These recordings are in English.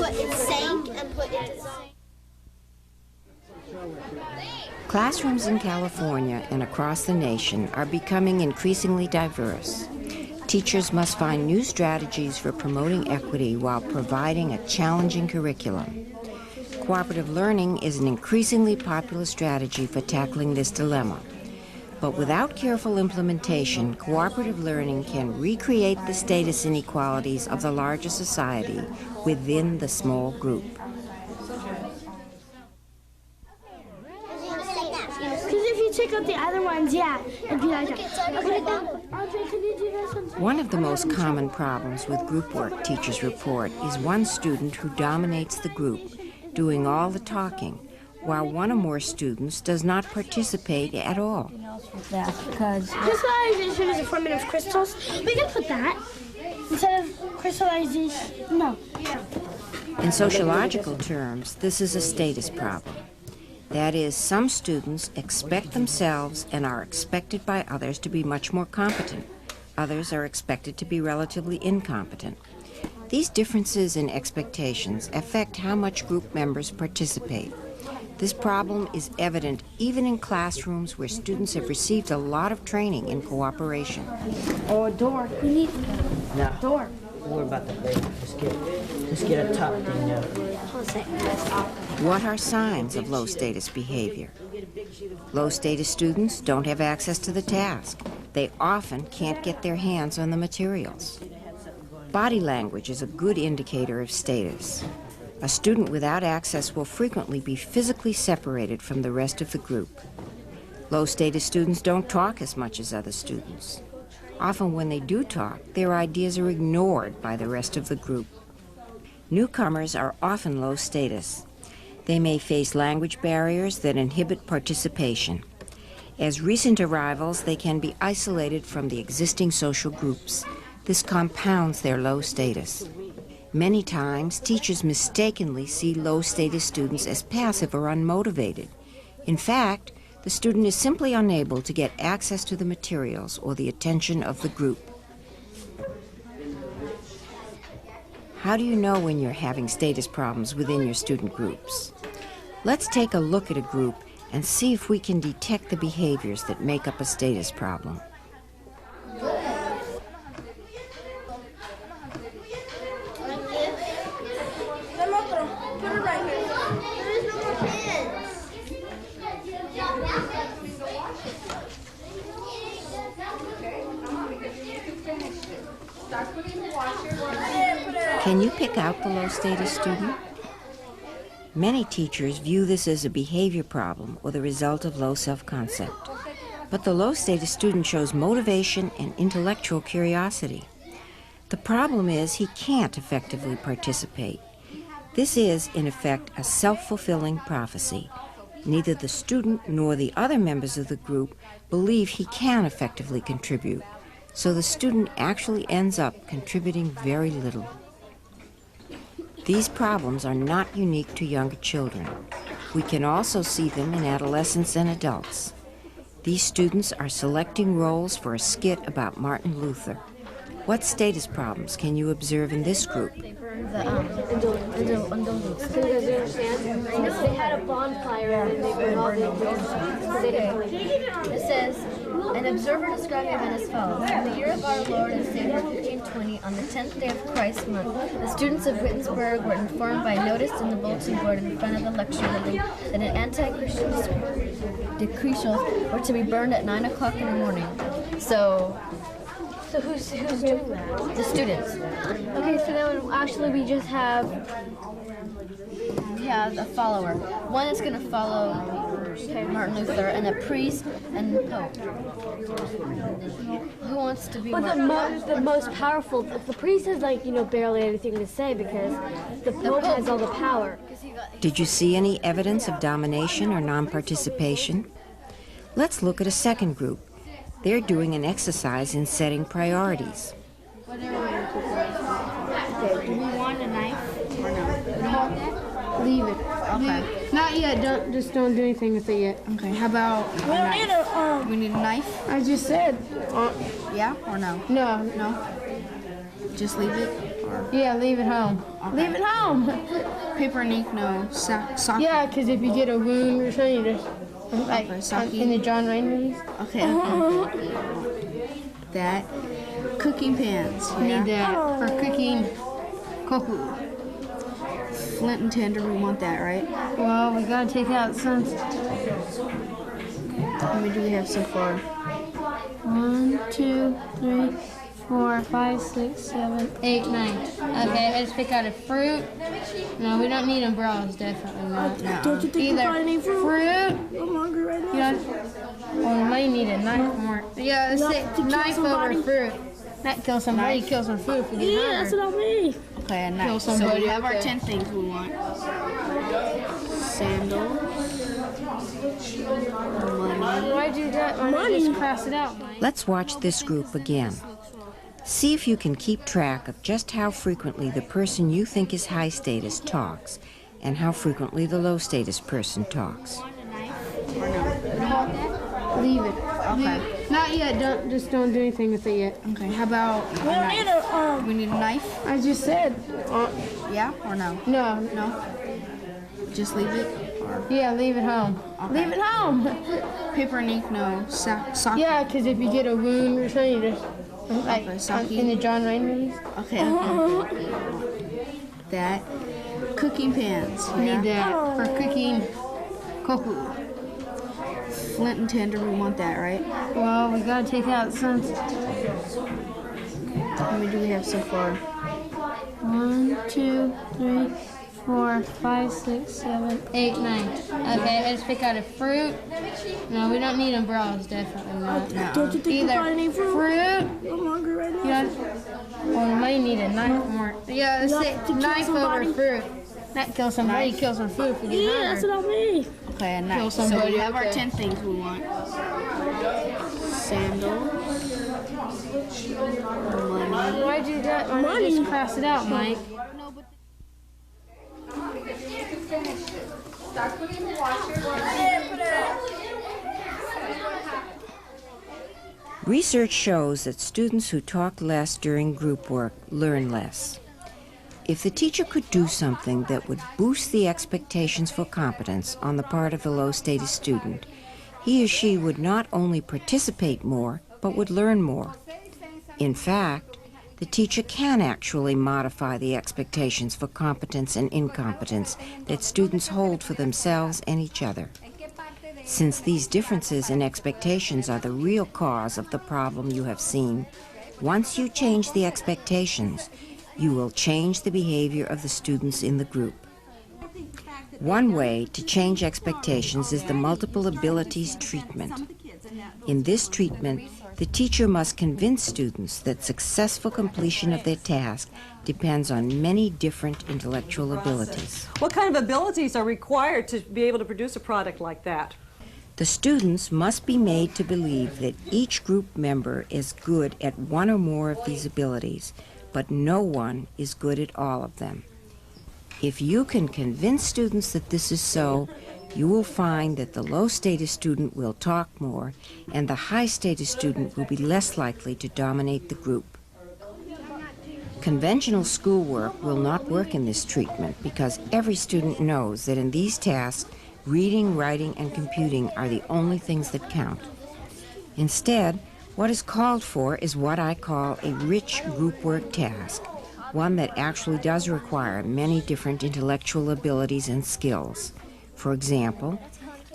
put in sync and put into sync. Classrooms in California and across the nation are becoming increasingly diverse. Teachers must find new strategies for promoting equity while providing a challenging curriculum. Cooperative learning is an increasingly popular strategy for tackling this dilemma. But without careful implementation, cooperative learning can recreate the status inequalities of the larger society within the small group. Check out the other ones, yeah. And be like, okay, Andre, can you do this one? One of the most common problems with group work teachers report is one student who dominates the group, doing all the talking, while one or more students does not participate at all. Crystallization is a formation of crystals. We can put that instead of crystallization. No. In sociological terms, this is a status problem. That is, some students expect themselves and are expected by others to be much more competent. Others are expected to be relatively incompetent. These differences in expectations affect how much group members participate. This problem is evident even in classrooms where students have received a lot of training in cooperation. Oh, a door. We need No. door. We're about to play. Let's get a top thing now. What are signs of low-status behavior? Low-status students don't have access to the task. They often can't get their hands on the materials. Body language is a good indicator of status. A student without access will frequently be physically separated from the rest of the group. Low-status students don't talk as much as other students. Often when they do talk, their ideas are ignored by the rest of the group. Newcomers are often low status. They may face language barriers that inhibit participation. As recent arrivals, they can be isolated from the existing social groups. This compounds their low status. Many times, teachers mistakenly see low-status students as passive or unmotivated. In fact, the student is simply unable to get access to the materials or the attention of the group. How do you know when you're having status problems within your student groups? Let's take a look at a group and see if we can detect the behaviors that make up a status problem. Can you pick out the low-status student? Many teachers view this as a behavior problem or the result of low self-concept. But the low-status student shows motivation and intellectual curiosity. The problem is he can't effectively participate. This is, in effect, a self-fulfilling prophecy. Neither the student nor the other members of the group believe he can effectively contribute. So the student actually ends up contributing very little. These problems are not unique to younger children. We can also see them in adolescents and adults. These students are selecting roles for a skit about Martin Luther. What status problems can you observe in this group? They had a bonfire and they burned all the It says, an observer described the event as follows. In the year of our Lord and Savior 1520, on the 10th day of Christ's month, the students of Wittenberg were informed by notice in the bulletin board in front of the lecture building that an anti-Christian decretals were to be burned at 9 o'clock in the morning. So who's doing that? The students. Okay, so then actually we just have A follower. One is going to follow Martin Luther, and a priest, and the Pope. Who wants to be the most powerful. The priest has barely anything to say because the Pope has all the power. Did you see any evidence of domination or non-participation? Let's look at a second group. They're doing an exercise in setting priorities. Okay, do we want a knife or no? Leave it. Okay. Not yet. Don't do anything with it yet. Okay, how about We don't need a. we need a knife? I just said. Yeah or no? No. No? Just leave it? Yeah, leave it home. Okay. Leave it home. Paper and ink, no. Sake. Yeah, because if you get a wound or something, you just like sake. in the John Wayne movies. Okay. That. Cooking pans. You need that for cooking koku. Flint and tinder, we want that, right? Well, we gotta take out some. How many do we have so far? 1, 2, 3, 4, 5, 6, 7, 8, 9. Okay, let's pick out a fruit. No, we don't need umbrellas, definitely not. No. Don't you think Either we need fruit? fruit. I'm hungry right now. Yeah. Well, we might need a knife more. Yeah, let's say To kill knife somebody? over fruit. Not kill somebody, kill some food if we get Yeah, that's hungry. what I mean. Okay, and Kill that. So somebody, we have our okay. 10 things we want. Sandals. Money. Why do that? Why don't you just cross it out, Mike? Let's watch this group again. See if you can keep track of just how frequently the person you think is high status talks and how frequently the low status person talks. Leave it. Okay. Not yet. Don't do anything with it yet. Okay, how about We don't need a, we need a knife? I just said. Yeah or no? No. No? Just leave it? Or Yeah, leave it home. Leave it home. paper and ink, no. Sake. Yeah, because if you get a wound or something, you just like sake. in the John Wayne movies. Okay. That. Cooking pans. You need that for cooking koku. Flint and tinder, we want that, right? Well, we gotta take out some. How many do we have so far? 1, 2, 3, 4, 5, 6, 7, 8, 9. Okay, let's pick out a fruit. No, we don't need umbrellas, definitely not. No. don't you think Either we need fruit? fruit. I'm hungry right now. Yeah. Well, we might need a knife more. Yeah, let's say To kill knife somebody? over fruit. Not kill somebody, kill some food if we get Yeah, that's hungry. what I mean. Okay, and Kill that. So somebody, we have our okay. 10 things we want. Sandals. Money. Why do that? Why don't you just cross it out, Mike? Research shows that students who talk less during group work learn less. If the teacher could do something that would boost the expectations for competence on the part of the low-status student, he or she would not only participate more, but would learn more. In fact, the teacher can actually modify the expectations for competence and incompetence that students hold for themselves and each other. Since these differences in expectations are the real cause of the problem you have seen, once you change the expectations, you will change the behavior of the students in the group. One way to change expectations is the multiple abilities treatment. In this treatment, the teacher must convince students that successful completion of their task depends on many different intellectual abilities. What kind of abilities are required to be able to produce a product like that? The students must be made to believe that each group member is good at one or more of these abilities, but no one is good at all of them. If you can convince students that this is so, you will find that the low-status student will talk more, and the high-status student will be less likely to dominate the group. Conventional schoolwork will not work in this treatment because every student knows that in these tasks, reading, writing, and computing are the only things that count. Instead, what is called for is what I call a rich group work task, one that actually does require many different intellectual abilities and skills. For example,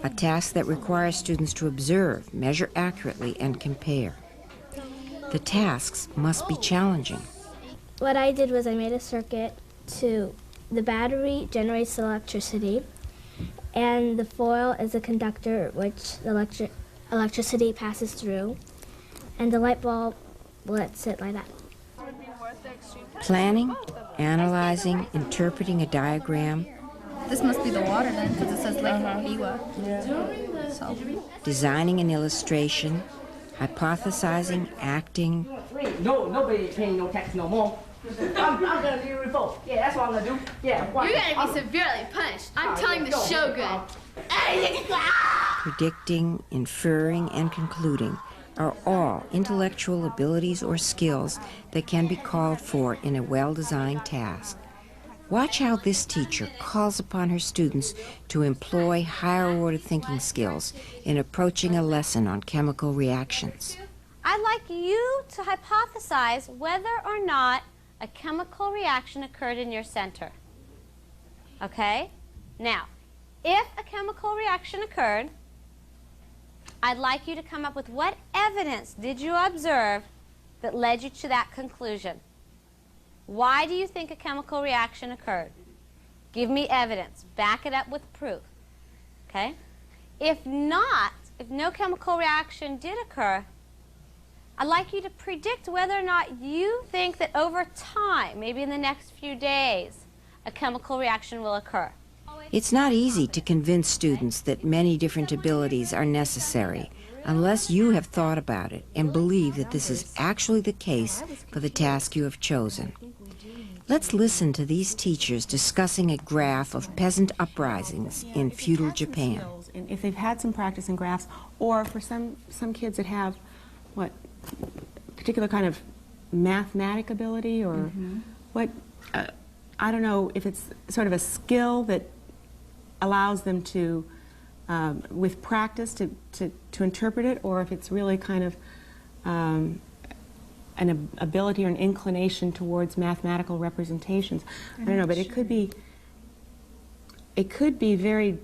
a task that requires students to observe, measure accurately, and compare. The tasks must be challenging. What I did was I made a circuit to the battery generates electricity, and the foil is a conductor which the electricity passes through, and the light bulb lets it light up. Planning, analyzing, interpreting a diagram, This must be the water then, because it says Lake Biwa. So, designing an illustration, hypothesizing, acting, Nobody paying no tax no more. I'm gonna do revolt. Yeah, that's what I'm gonna do. Yeah. You're gonna be severely punished. I'm telling the shogun. predicting, inferring, and concluding are all intellectual abilities or skills that can be called for in a well-designed task. Watch how this teacher calls upon her students to employ higher-order thinking skills in approaching a lesson on chemical reactions. I'd like you to hypothesize whether or not a chemical reaction occurred in your center. Okay? Now, if a chemical reaction occurred, I'd like you to come up with what evidence did you observe that led you to that conclusion. Why do you think a chemical reaction occurred? Give me evidence. Back it up with proof. Okay? If not, if no chemical reaction did occur, I'd like you to predict whether or not you think that over time, maybe in the next few days, a chemical reaction will occur. It's not easy to convince students that many different abilities are necessary unless you have thought about it and believe that this is actually the case for the task you have chosen. Let's listen to these teachers discussing a graph of peasant uprisings in feudal Japan. And if they've had some practice in graphs, or for some kids that have, what, particular kind of mathematic ability, or what, I don't know if it's sort of a skill that allows them to, with practice, to interpret it, or if it's really kind of an ability or an inclination towards mathematical representations. I don't know, but it could be very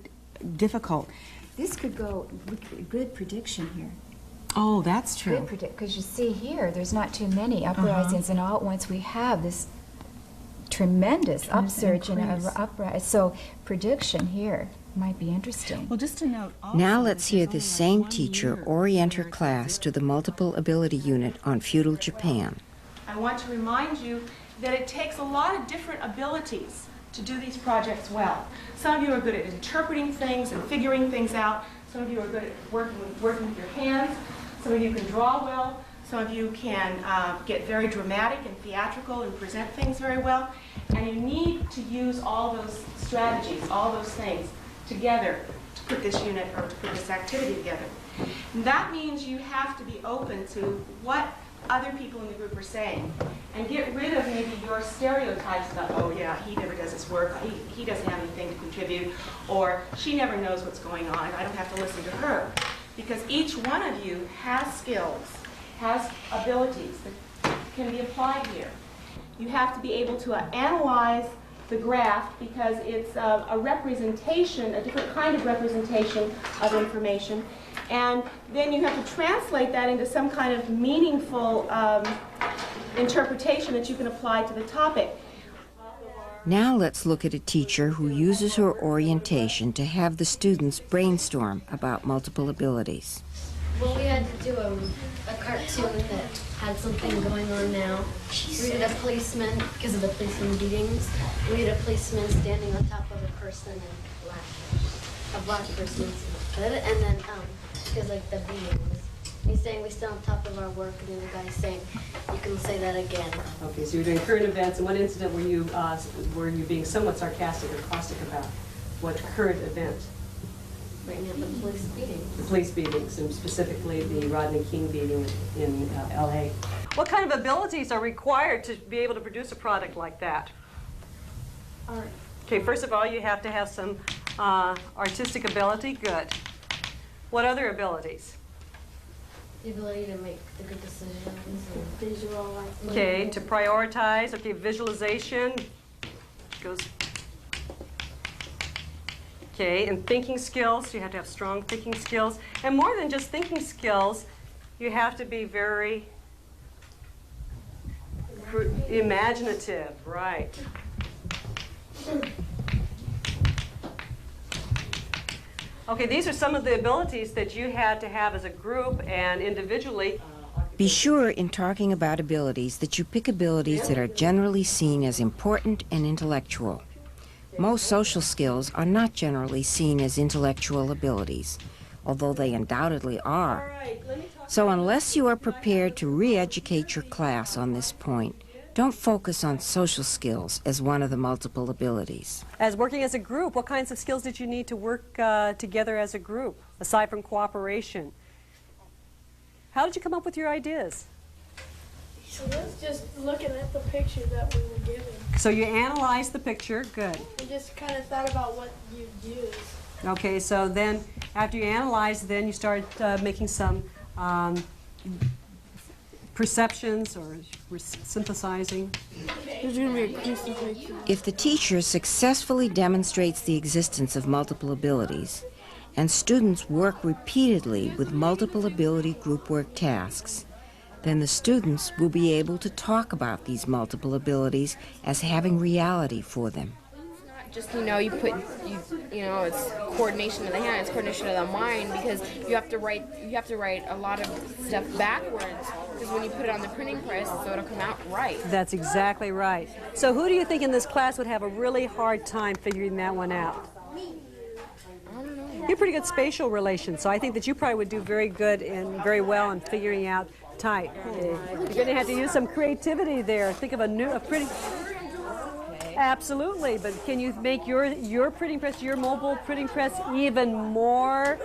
difficult. This could go with good prediction here. Oh, that's true. Good predict, because you see here, there's not too many uprisings, and all at once we have this tremendous upsurge in uprising. So prediction here might be interesting. Well, just to note. Also, now let's hear the same teacher orient her class to the multiple ability unit on feudal Japan. I want to remind you that it takes a lot of different abilities to do these projects well. Some of you are good at interpreting things and figuring things out. Some of you are good at working with your hands. Some of you can draw well. Some of you can get very dramatic and theatrical and present things very well. And you need to use all those strategies, all those things together to put this unit or to put this activity together. And that means you have to be open to what other people in the group are saying and get rid of maybe your stereotypes about, oh yeah, he never does his work, he doesn't have anything to contribute, or she never knows what's going on, I don't have to listen to her. Because each one of you has skills, has abilities that can be applied here. You have to be able to analyze the graph because it's a representation, a different kind of representation of information. And then you have to translate that into some kind of meaningful interpretation that you can apply to the topic. Now let's look at a teacher who uses her orientation to have the students brainstorm about multiple abilities. Well, we had to do a cartoon that had something going on now. We had a policeman, because of the policeman beatings, we had a policeman standing on top of a person and a black person. And then, because like the beatings, he's saying we stand on top of our work, and then the guy's saying, you can say that again. Okay, so you're doing current events, and what incident were you being somewhat sarcastic or caustic about? What current event? Right now, the police beatings. The police beatings, and specifically the Rodney King beating in L.A. What kind of abilities are required to be able to produce a product like that? Art. Okay, first of all, you have to have some artistic ability. Good. What other abilities? The ability to make the good decisions and visual. Okay, to prioritize. Okay, visualization goes. Okay, and thinking skills, you have to have strong thinking skills. And more than just thinking skills, you have to be very imaginative, right. Okay, these are some of the abilities that you had to have as a group and individually. Be sure in talking about abilities that you pick abilities that are generally seen as important and intellectual. Most social skills are not generally seen as intellectual abilities, although they undoubtedly are. So unless you are prepared to re-educate your class on this point, don't focus on social skills as one of the multiple abilities. As working as a group, what kinds of skills did you need to work together as a group, aside from cooperation? How did you come up with your ideas? So let's just looking at the picture that we were given. So you analyzed the picture, good. We just kind of thought about what you'd use. Okay, so then after you analyzed, then you start making some perceptions or synthesizing. There's going to be a piece of picture. If the teacher successfully demonstrates the existence of multiple abilities, and students work repeatedly with multiple ability group work tasks, then the students will be able to talk about these multiple abilities as having reality for them. Just, you know, it's coordination of the hand, it's coordination of the mind, because you have to write a lot of stuff backwards, because when you put it on the printing press, so it'll come out right. That's exactly right. So who do you think in this class would have a really hard time figuring that one out? I don't know. You're pretty good spatial relations, so I think that you probably would do very good and very well in figuring out type. You're going to have to use some creativity there. Think of a pretty... Absolutely, but can you make your printing press, your mobile printing press, even more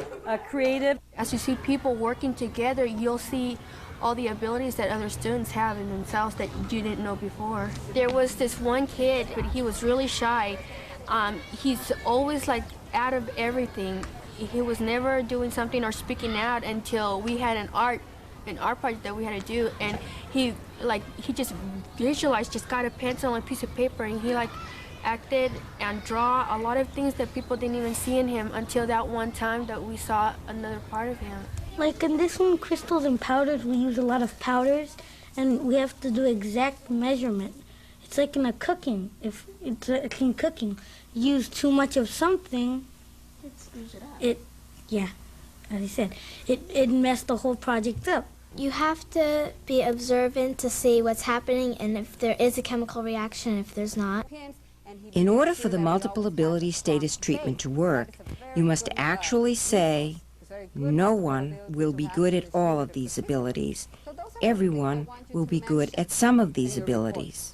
creative? As you see people working together, you'll see all the abilities that other students have in themselves that you didn't know before. There was this one kid, but he was really shy. He's always like out of everything. He was never doing something or speaking out until we had an art project that we had to do, and he just visualized, just got a pencil and a piece of paper, and he like acted and draw a lot of things that people didn't even see in him until that one time that we saw another part of him. Like in this one, crystals and powders, we use a lot of powders, and we have to do exact measurement. It's like in a cooking. If it's in cooking, you use too much of something, yeah, as I said, it messed the whole project up. You have to be observant to see what's happening and if there is a chemical reaction, if there's not. In order for the multiple ability status treatment to work, you must actually say, no one will be good at all of these abilities. Everyone will be good at some of these abilities.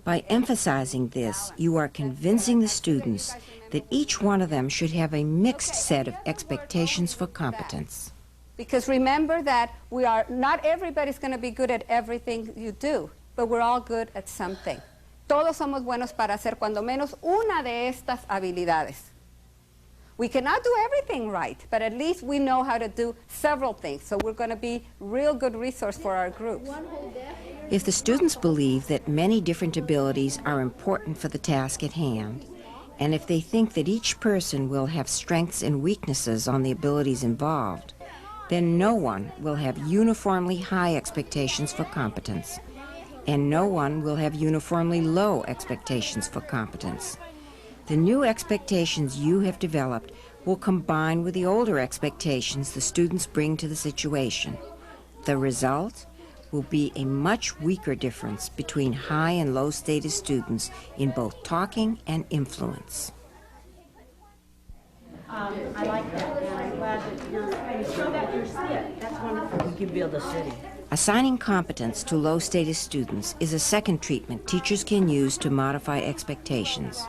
By emphasizing this, you are convincing the students that each one of them should have a mixed set of expectations for competence. Because remember that not everybody's going to be good at everything you do, but we're all good at something. Todos somos buenos para hacer cuando menos una de estas habilidades. We cannot do everything right, but at least we know how to do several things, so we're going to be a real good resource for our group. If the students believe that many different abilities are important for the task at hand, and if they think that each person will have strengths and weaknesses on the abilities involved, then no one will have uniformly high expectations for competence, and no one will have uniformly low expectations for competence. The new expectations you have developed will combine with the older expectations the students bring to the situation. The result will be a much weaker difference between high and low status students in both talking and influence. I like that, and I'm glad that you show that in your skit. That's wonderful. We can build a city. Assigning competence to low status students is a second treatment teachers can use to modify expectations.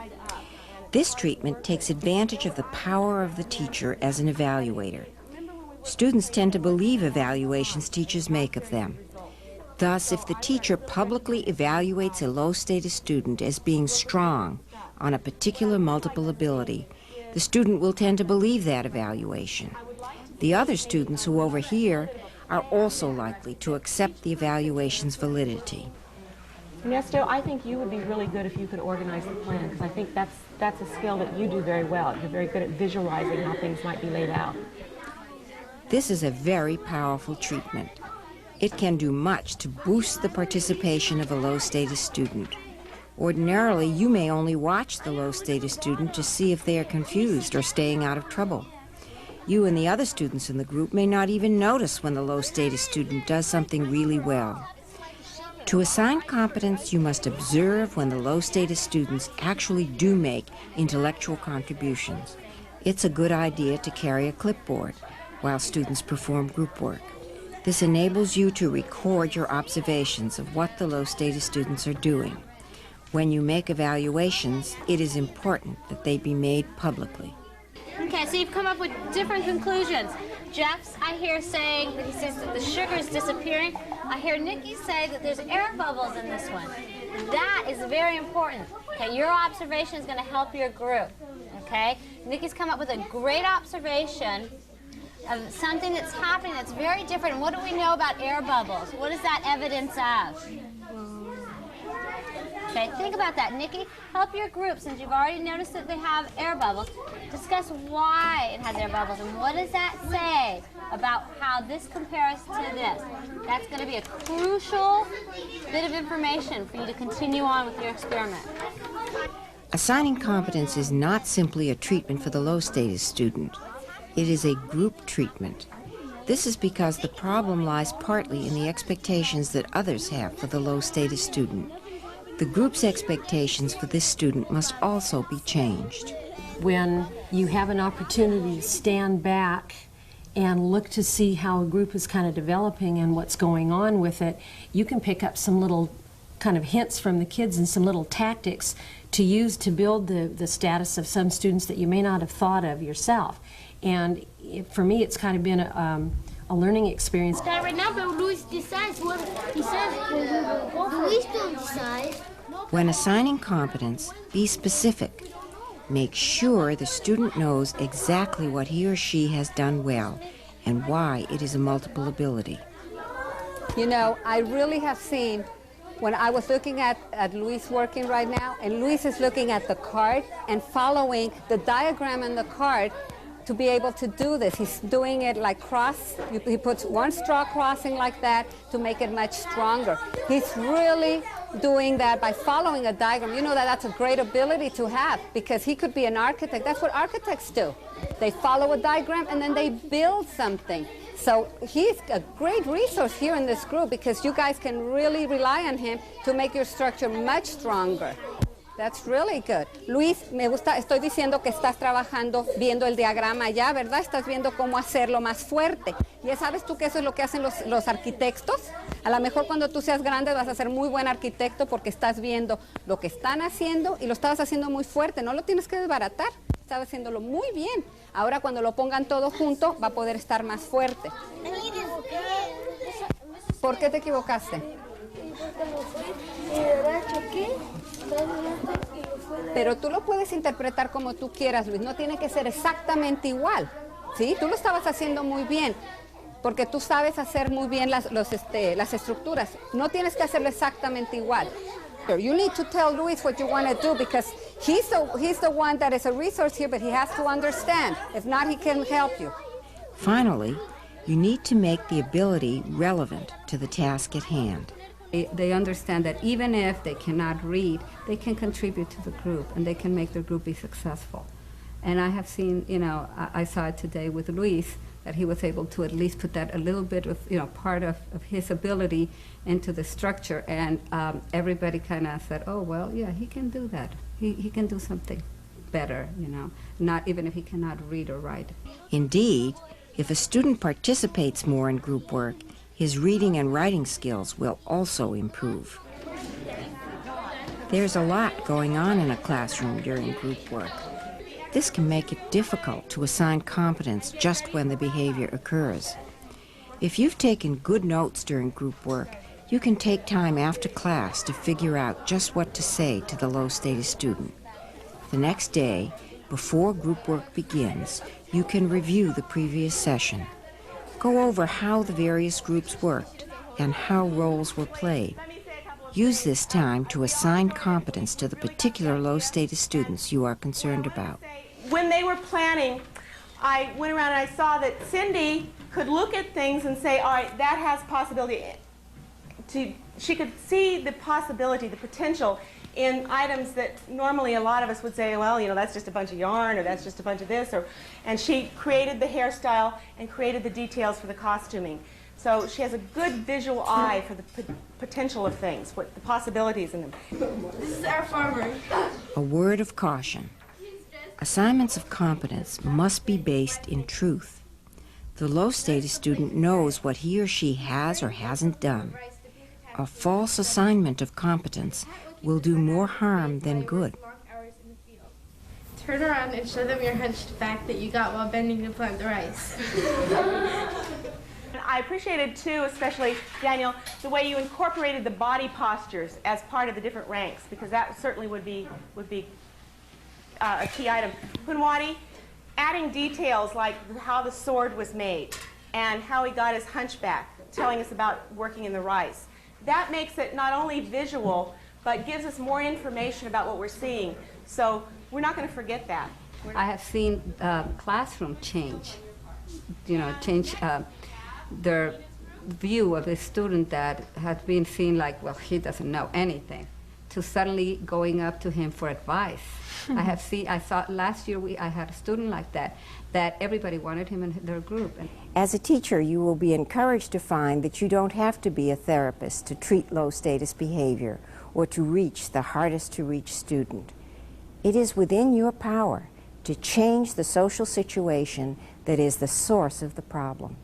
This treatment takes advantage of the power of the teacher as an evaluator. Students tend to believe evaluations teachers make of them. Thus, if the teacher publicly evaluates a low status student as being strong on a particular multiple ability, the student will tend to believe that evaluation. The other students who overhear are also likely to accept the evaluation's validity. Ernesto, I think you would be really good if you could organize the plan, because I think that's a skill that you do very well. You're very good at visualizing how things might be laid out. This is a very powerful treatment. It can do much to boost the participation of a low-status student. Ordinarily, you may only watch the low-status student to see if they are confused or staying out of trouble. You and the other students in the group may not even notice when the low-status student does something really well. To assign competence, you must observe when the low-status students actually do make intellectual contributions. It's a good idea to carry a clipboard while students perform group work. This enables you to record your observations of what the low-status students are doing. When you make evaluations, it is important that they be made publicly. Okay, Okay, so you've come up with different conclusions. Jeff's, I hear, saying that he says that the sugar is disappearing. I hear Nikki say that there's air bubbles in this one. That is very important. Okay, your observation is going to help your group. Okay, Nikki's come up with a great observation of something that's happening that's very different. And what do we know about air bubbles? What is that evidence of? Okay, think about that. Nikki, help your group, since you've already noticed that they have air bubbles. Discuss why it has air bubbles and what does that say about how this compares to this. That's going to be a crucial bit of information for you to continue on with your experiment. Assigning competence is not simply a treatment for the low-status student. It is a group treatment. This is because the problem lies partly in the expectations that others have for the low-status student. The group's expectations for this student must also be changed. When you have an opportunity to stand back and look to see how a group is kind of developing and what's going on with it, you can pick up some little kind of hints from the kids and some little tactics to use to build the status of some students that you may not have thought of yourself. And for me, it's kind of been a learning experience. Right now, but Luis decides what he says. Luis don't decide. When assigning competence, be specific. Make sure the student knows exactly what he or she has done well and why it is a multiple ability. You know, I really have seen, when I was looking at Luis working right now, and Luis is looking at the card and following the diagram in the card to be able to do this. He's doing it like cross. He puts one straw crossing like that to make it much stronger. He's really doing that by following a diagram. You know that's a great ability to have, because he could be an architect. That's what architects do. They follow a diagram and then they build something. So he's a great resource here in this group, because you guys can really rely on him to make your structure much stronger. That's really good. Luis, me gusta, estoy diciendo que estás trabajando viendo el diagrama ya, ¿verdad? Estás viendo cómo hacerlo más fuerte. Ya sabes tú que eso es lo que hacen los arquitectos. A lo mejor cuando tú seas grande vas a ser muy buen arquitecto, porque estás viendo lo que están haciendo y lo estabas haciendo muy fuerte. No lo tienes que desbaratar. Estabas haciéndolo muy bien. Ahora cuando lo pongan todo junto va a poder estar más fuerte. ¿Por qué te equivocaste? Pero tú lo puedes interpretar como tú quieras, Luis. No tiene que ser exactamente igual. ¿Sí? Tú lo estabas haciendo muy bien, porque tú sabes hacer muy bien las estructuras. No tienes que hacerlo exactamente igual. You need to tell Luis what you want to do, because he's the one that is a resource here, but he has to understand. If not, he can't help you. Finally, you need to make the ability relevant to the task at hand. They understand that even if they cannot read, they can contribute to the group and they can make their group be successful. And I have seen, you know, I saw it today with Luis, that he was able to at least put that a little bit of, you know, part of his ability into the structure, and everybody kind of said, oh, well, yeah, he can do that. He can do something better, you know, not even if he cannot read or write. Indeed, if a student participates more in group work, his reading and writing skills will also improve. There's a lot going on in a classroom during group work. This can make it difficult to assign competence just when the behavior occurs. If you've taken good notes during group work, you can take time after class to figure out just what to say to the low-status student. The next day, before group work begins, you can review the previous session. Go over how the various groups worked and how roles were played. Use this time to assign competence to the particular low-status students you are concerned about. When they were planning, I went around and I saw that Cindy could look at things and say, all right, that has possibility. She could see the possibility, the potential in items that normally a lot of us would say, well, you know, that's just a bunch of yarn, or that's just a bunch of this, and she created the hairstyle and created the details for the costuming. So she has a good visual eye for the potential of things, what the possibilities in them. This is our farmer. A word of caution. Assignments of competence must be based in truth. The low-status student knows what he or she has or hasn't done. A false assignment of competence will do more harm than good. Turn around and show them your hunchback that you got while bending to plant the rice. I appreciated too, especially Daniel, the way you incorporated the body postures as part of the different ranks, because that certainly would be a key item. Punwadi, adding details like how the sword was made and how he got his hunchback, telling us about working in the rice. That makes it not only visual, but gives us more information about what we're seeing. So we're not going to forget that. I have seen classroom change, change their view of a student that had been seen like, well, he doesn't know anything, to suddenly going up to him for advice. I saw last year I had a student like that everybody wanted him in their group. As a teacher, you will be encouraged to find that you don't have to be a therapist to treat low-status behavior or to reach the hardest-to-reach student. It is within your power to change the social situation that is the source of the problem.